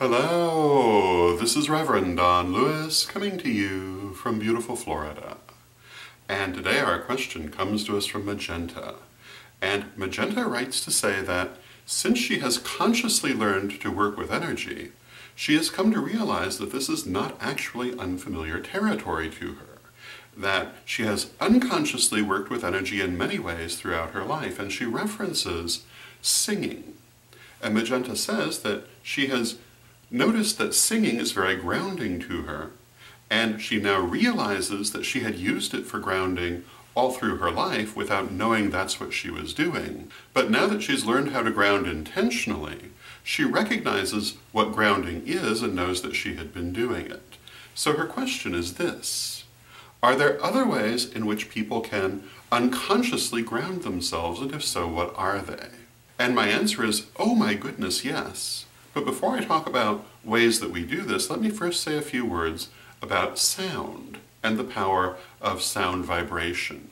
Hello, this is Reverend Don Lewis coming to you from beautiful Florida. And today our question comes to us from Magenta. And Magenta writes to say that since she has consciously learned to work with energy, she has come to realize that this is not actually unfamiliar territory to her. That she has unconsciously worked with energy in many ways throughout her life, and she references singing. And Magenta says that she has noticed that singing is very grounding to her, and she now realizes that she had used it for grounding all through her life without knowing that's what she was doing. But now that she's learned how to ground intentionally, she recognizes what grounding is and knows that she had been doing it. So her question is this: are there other ways in which people can unconsciously ground themselves, and if so, what are they? And my answer is, oh my goodness, yes. But before I talk about ways that we do this, let me first say a few words about sound and the power of sound vibration.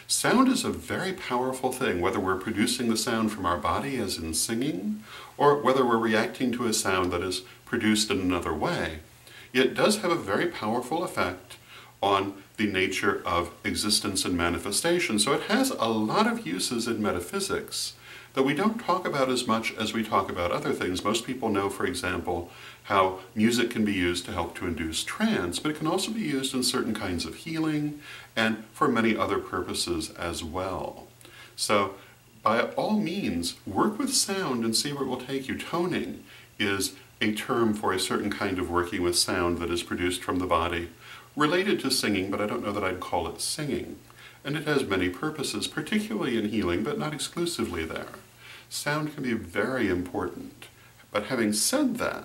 Sound is a very powerful thing, whether we're producing the sound from our body, as in singing, or whether we're reacting to a sound that is produced in another way. It does have a very powerful effect on the nature of existence and manifestation. So it has a lot of uses in metaphysics that we don't talk about as much as we talk about other things. Most people know, for example, how music can be used to help to induce trance, but it can also be used in certain kinds of healing and for many other purposes as well. So by all means, work with sound and see where it will take you. Toning is a term for a certain kind of working with sound that is produced from the body, related to singing, but I don't know that I'd call it singing. And it has many purposes, particularly in healing, but not exclusively there. Sound can be very important. But having said that,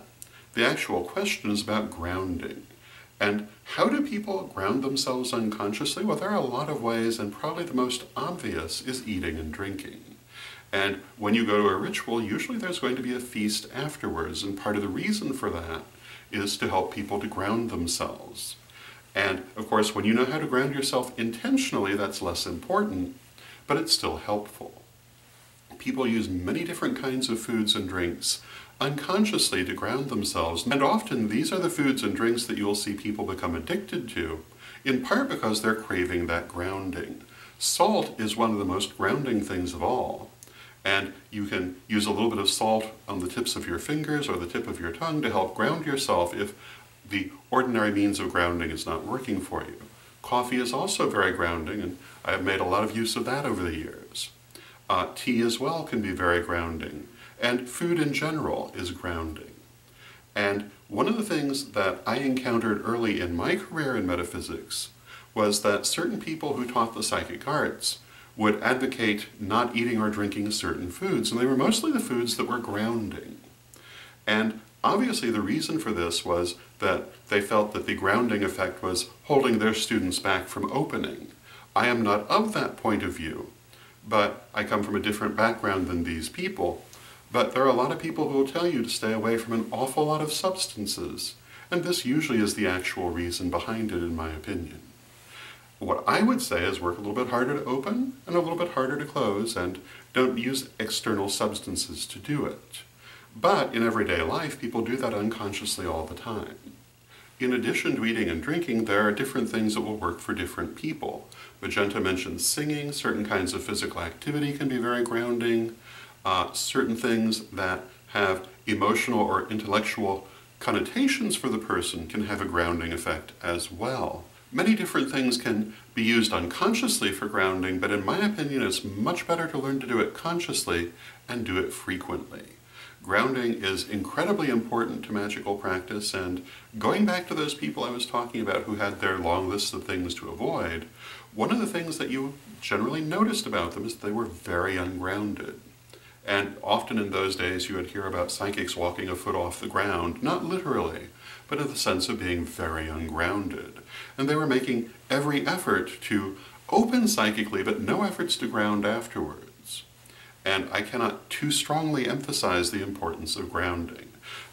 the actual question is about grounding. And how do people ground themselves unconsciously? Well, there are a lot of ways, and probably the most obvious is eating and drinking. And when you go to a ritual, usually there's going to be a feast afterwards, and part of the reason for that is to help people to ground themselves. And of course, when you know how to ground yourself intentionally, that's less important, but it's still helpful. People use many different kinds of foods and drinks unconsciously to ground themselves, and often these are the foods and drinks that you'll see people become addicted to, in part because they're craving that grounding. Salt is one of the most grounding things of all, and you can use a little bit of salt on the tips of your fingers or the tip of your tongue to help ground yourself if the ordinary means of grounding is not working for you. Coffee is also very grounding, and I have made a lot of use of that over the years. Tea as well can be very grounding, and food in general is grounding. And one of the things that I encountered early in my career in metaphysics was that certain people who taught the psychic arts would advocate not eating or drinking certain foods, and they were mostly the foods that were grounding. And obviously the reason for this was that they felt that the grounding effect was holding their students back from opening. I am not of that point of view, but I come from a different background than these people. But there are a lot of people who will tell you to stay away from an awful lot of substances, and this usually is the actual reason behind it, in my opinion. What I would say is work a little bit harder to open and a little bit harder to close, and don't use external substances to do it. But in everyday life, people do that unconsciously all the time. In addition to eating and drinking, there are different things that will work for different people. Magenta mentioned singing. Certain kinds of physical activity can be very grounding. Certain things that have emotional or intellectual connotations for the person can have a grounding effect as well. Many different things can be used unconsciously for grounding, but in my opinion, it's much better to learn to do it consciously and do it frequently. Grounding is incredibly important to magical practice, and going back to those people I was talking about who had their long lists of things to avoid, one of the things that you generally noticed about them is they were very ungrounded. And often in those days you would hear about psychics walking a foot off the ground, not literally, but in the sense of being very ungrounded. And they were making every effort to open psychically, but no efforts to ground afterwards. And I cannot too strongly emphasize the importance of grounding.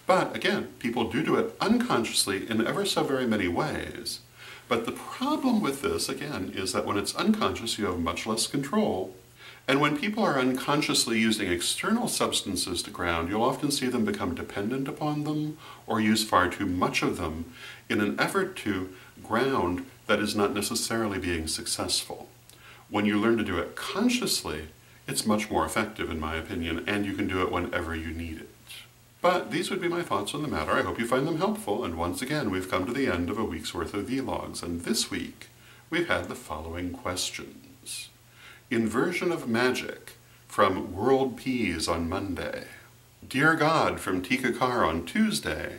But again, people do it unconsciously in ever so very many ways. But the problem with this, again, is that when it's unconscious, you have much less control, And when people are unconsciously using external substances to ground, you'll often see them become dependent upon them or use far too much of them in an effort to ground that is not necessarily being successful. When you learn to do it consciously, it's much more effective in my opinion, and you can do it whenever you need it. But these would be my thoughts on the matter. I hope you find them helpful, and once again we've come to the end of a week's worth of vlogs, and this week we've had the following questions. Inversion of magic from World Peas on Monday. Dear God from Tika Carr on Tuesday.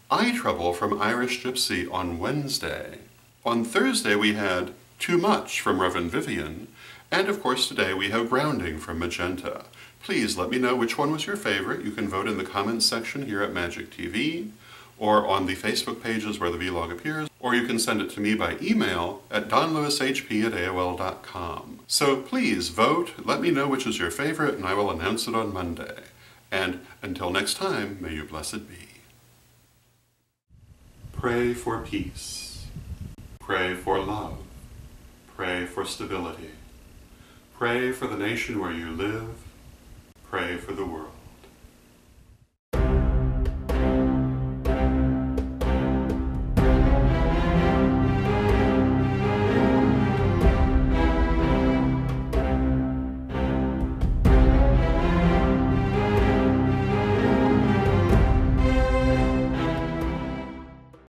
Eye trouble from Irish Gypsy on Wednesday. On Thursday we had Too Much from Reverend Vivian, and of course today we have Grounding from Magenta. Please let me know which one was your favorite. You can vote in the comments section here at Magic TV, or on the Facebook pages where the vlog appears, or you can send it to me by email at donlewishp@aol.com. So please vote, let me know which is your favorite, and I will announce it on Monday. And until next time, may you blessed be. Pray for peace. Pray for love. Pray for stability. Pray for the nation where you live. Pray for the world.